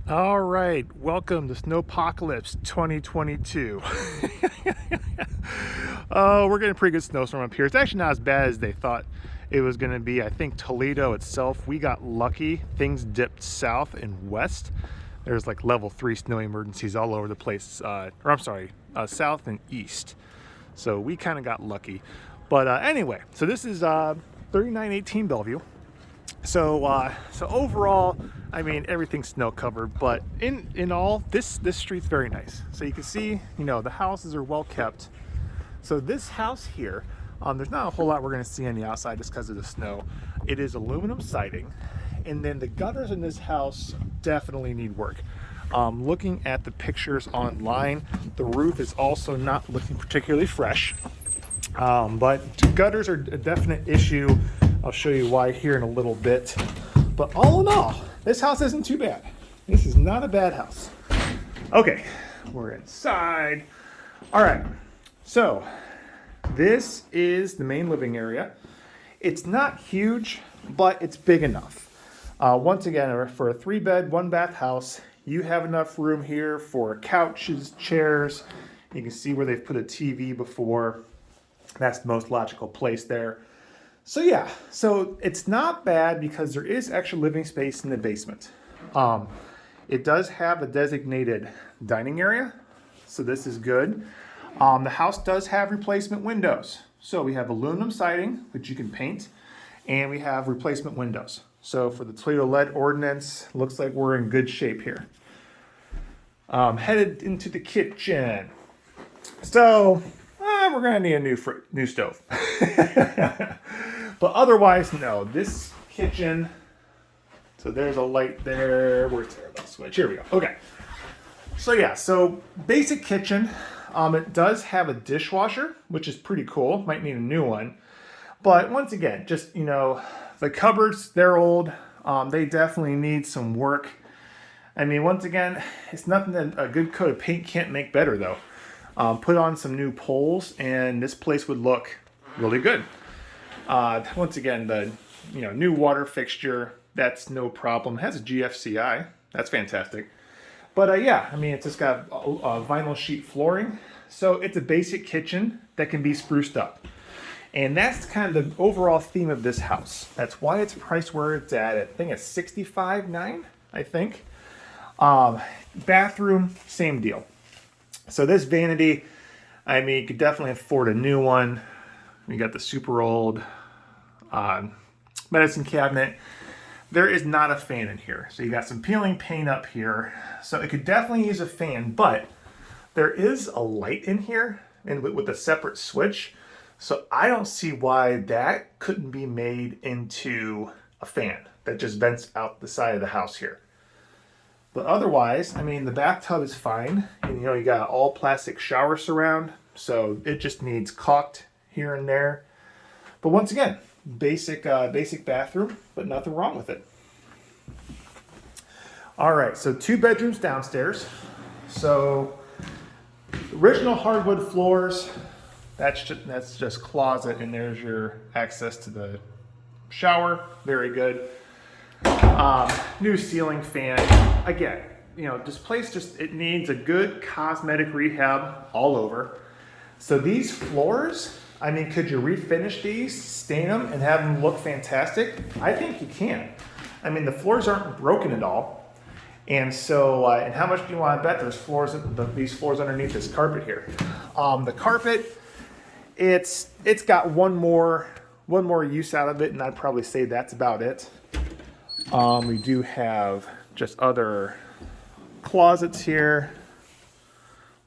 All right, welcome to Snowpocalypse 2022. Oh, we're getting a pretty good snowstorm up here. It's actually not as bad as they thought it was going to be. I think Toledo itself, we got lucky. Things dipped south and west. There's like level 3 snow emergencies all over the place. South and east. So we kind of got lucky. But anyway, so this is 3918 Bellevue. So overall, I mean, everything's snow covered, but in all, this street's very nice. So you can see, the houses are well kept. So this house here, there's not a whole lot we're going to see on the outside just because of the snow. It is aluminum siding, and then the gutters in this house definitely need work. Looking at the pictures online, the roof is also not looking particularly fresh, but gutters are a definite issue. I'll show you why here in a little bit. But all in all, this house isn't too bad. This is not a bad house. Okay, we're inside. All right, so this is the main living area. It's not huge, but it's big enough. Once again, for a 3-bed, 1-bath house, you have enough room here for couches, chairs. You can see where they've put a TV before. That's the most logical place there. So yeah, so it's not bad because there is extra living space in the basement. It does have a designated dining area, so this is good. The house does have replacement windows. So we have aluminum siding, which you can paint, and we have replacement windows. So for the Toledo lead ordinance, looks like we're in good shape here. Headed into the kitchen. So we're gonna need a new stove. But otherwise, no, this kitchen, so there's a light there. Where's the switch? Here we go. Okay. So yeah, so basic kitchen. It does have a dishwasher, which is pretty cool. Might need a new one. But once again, just, the cupboards, they're old. They definitely need some work. I mean, once again, it's nothing that a good coat of paint can't make better, though. Put on some new poles, and this place would look really good. Once again, the new water fixture, that's no problem. It has a GFCI. That's fantastic. But yeah, I mean, it's just got a vinyl sheet flooring. So it's a basic kitchen that can be spruced up. And that's kind of the overall theme of this house. That's why it's priced where it's at. I think it's $65,900, I think. Bathroom, same deal. So this vanity, I mean, you could definitely afford a new one. We got the super old medicine cabinet. There is not a fan in here. So you got some peeling paint up here. So it could definitely use a fan, but there is a light in here and with a separate switch. So I don't see why that couldn't be made into a fan that just vents out the side of the house here. But otherwise, I mean, the bathtub is fine. And you got an all plastic shower surround. So it just needs caulked here and there. But once again, basic bathroom, but nothing wrong with it. All right, so 2 bedrooms downstairs. So original hardwood floors. That's just closet, and there's your access to the shower. Very good. New ceiling fan. Again, this place it needs a good cosmetic rehab all over. So these floors, I mean, could you refinish these, stain them, and have them look fantastic? I think you can. I mean, the floors aren't broken at all. And so, and how much do you want to bet there's these floors underneath this carpet here? The carpet, it's got one more use out of it, and I'd probably say that's about it. We do have just other closets here.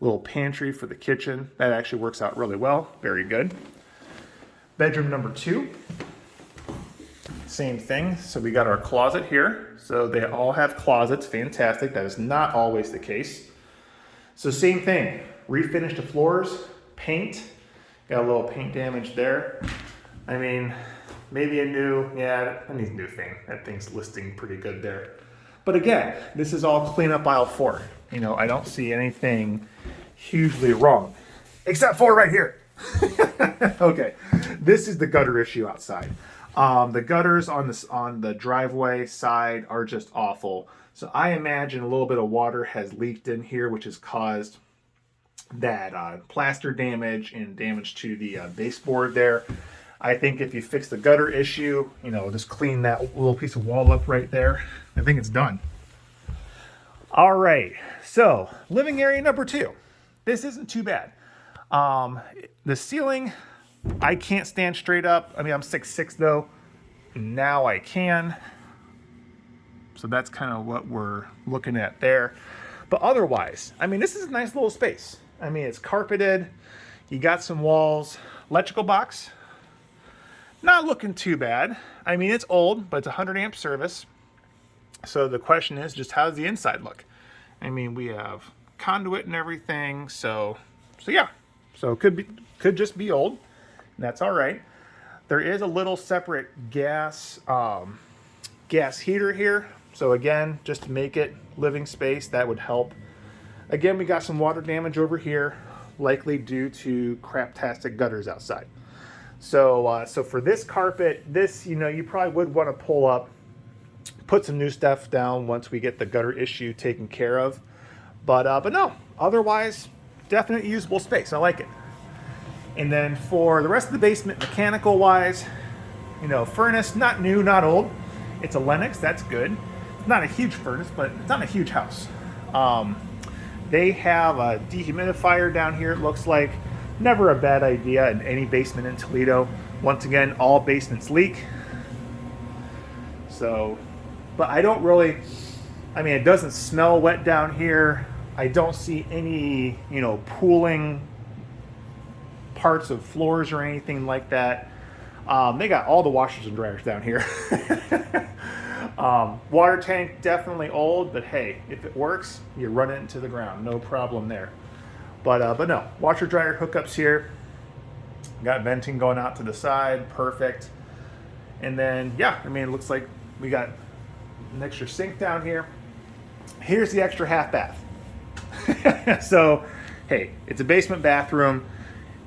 Little pantry for the kitchen. That actually works out really well. Very good. Bedroom number 2. Same thing. So we got our closet here. So they all have closets. Fantastic. That is not always the case. So same thing. Refinish the floors. Paint. Got a little paint damage there. I mean, maybe that needs a new thing. That thing's listing pretty good there. But again, this is all cleanup aisle 4. I don't see anything hugely wrong, except for right here. Okay, this is the gutter issue outside. The gutters on the driveway side are just awful. So I imagine a little bit of water has leaked in here, which has caused that plaster damage and damage to the baseboard there. I think if you fix the gutter issue, you know, just clean that little piece of wall up right there, I think it's done. All right, so living area number 2. This isn't too bad. The ceiling, I can't stand straight up. I mean, I'm 6'6" though. Now I can. So that's kind of what we're looking at there. But otherwise, I mean, this is a nice little space. I mean, it's carpeted. You got some walls. Electrical box, not looking too bad. I mean, it's old, but it's a 100 amp service. So the question is just how does the inside look? I mean, we have conduit and everything. So yeah. So it could just be old. And that's all right. There is a little separate gas heater here. So again, just to make it living space, that would help. Again, we got some water damage over here, likely due to craptastic gutters outside. So for this carpet, you probably would want to pull up, put some new stuff down once we get the gutter issue taken care of. But no, otherwise, definite usable space. I like it. And then for the rest of the basement, mechanical wise, furnace, not new, not old. It's a Lennox, that's good. It's not a huge furnace, but it's not a huge house. They have a dehumidifier down here, it looks like. Never a bad idea in any basement in Toledo. Once again, all basements leak. So, but I don't really, it doesn't smell wet down here. I don't see any, pooling parts of floors or anything like that. They got all the washers and dryers down here. Water tank, definitely old, but hey, if it works, you run it into the ground. No problem there. But no, washer dryer hookups here. Got venting going out to the side, perfect. And then, yeah, it looks like we got an extra sink down here. Here's the extra half bath. So, hey, it's a basement bathroom.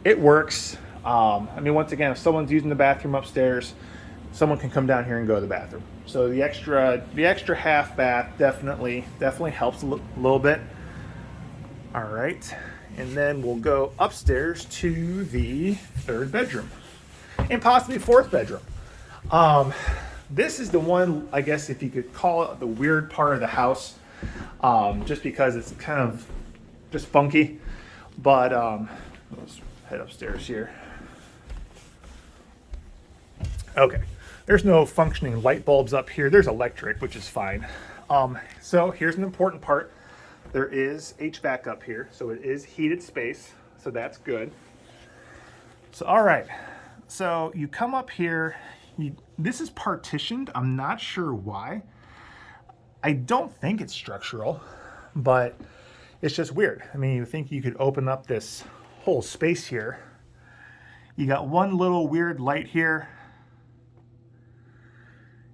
It works. Once again, if someone's using the bathroom upstairs, someone can come down here and go to the bathroom. So the extra half bath definitely helps a little bit. All right, and then we'll go upstairs to the 3rd bedroom and possibly 4th bedroom. This is the one, I guess, if you could call it the weird part of the house, just because it's kind of just funky. But let's head upstairs here. Okay, there's no functioning light bulbs up here. There's electric, which is fine. So here's an important part. There is HVAC up here, so it is heated space, so that's good. So all right, so you come up here. This is partitioned. I'm not sure why. I don't think it's structural, but it's just weird. You think you could open up this whole space here. You got one little weird light here.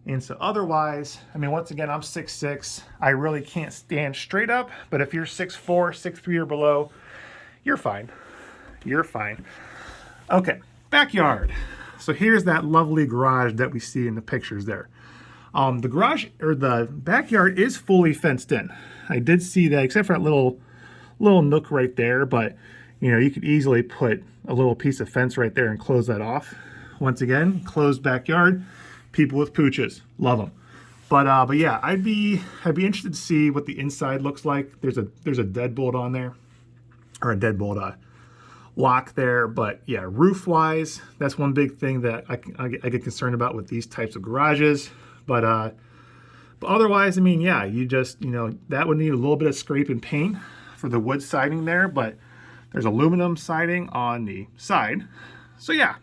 And so otherwise, once again, I'm 6'6". I really can't stand straight up, but if you're 6'4", 6'3", or below, you're fine. You're fine. Okay, backyard. So here's that lovely garage that we see in the pictures there. The garage, or the backyard, is fully fenced in. I did see that, except for that little nook right there, but you could easily put a little piece of fence right there and close that off. Once again, closed backyard. People with pooches, love them. But yeah, I'd be interested to see what the inside looks like. There's a deadbolt on there, or a deadbolt lock there. But yeah, roof wise, that's one big thing that I get concerned about with these types of garages. But otherwise, yeah, you just that would need a little bit of scrape and paint for the wood siding there. But there's aluminum siding on the side. So yeah,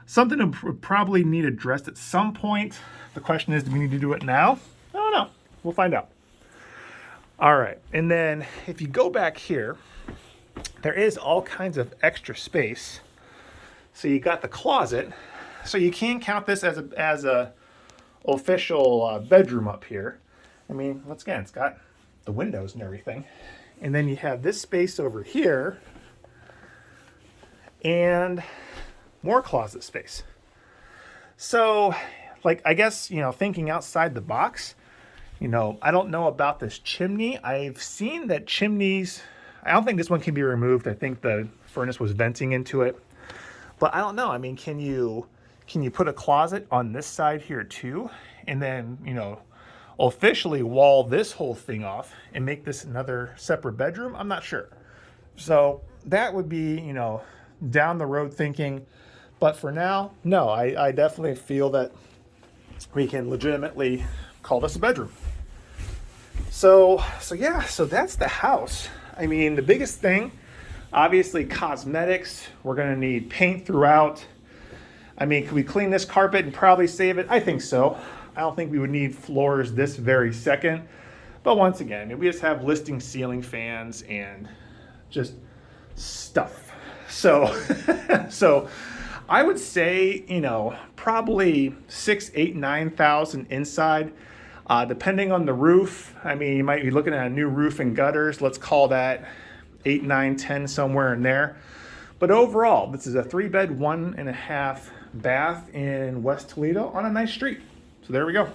something to probably need addressed at some point. The question is, do we need to do it now? I don't know. We'll find out. All right. And then if you go back here, there is all kinds of extra space. So you got the closet. So you can count this as a official bedroom up here. Once again, it's got the windows and everything. And then you have this space over here. And more closet space. So, like, I guess, thinking outside the box, I don't know about this chimney. I've seen that chimneys, I don't think this one can be removed. I think the furnace was venting into it. But I don't know. I mean, can you put a closet on this side here too? And then, officially wall this whole thing off and make this another separate bedroom? I'm not sure. So that would be, down the road thinking. But for now, no, I definitely feel that we can legitimately call this a bedroom. So yeah, so that's the house. I mean, the biggest thing, obviously cosmetics. We're gonna need paint throughout. I mean, could we clean this carpet and probably save it? I think so. I don't think we would need floors this very second. But once again, we just have listing ceiling fans and just stuff. So, so I would say, probably 6, 8, 9,000 inside. Depending on the roof, I mean, you might be looking at a new roof and gutters. Let's call that 8, 9, 10, somewhere in there. But overall, this is a 3-bed, 1.5 bath in West Toledo on a nice street. So there we go.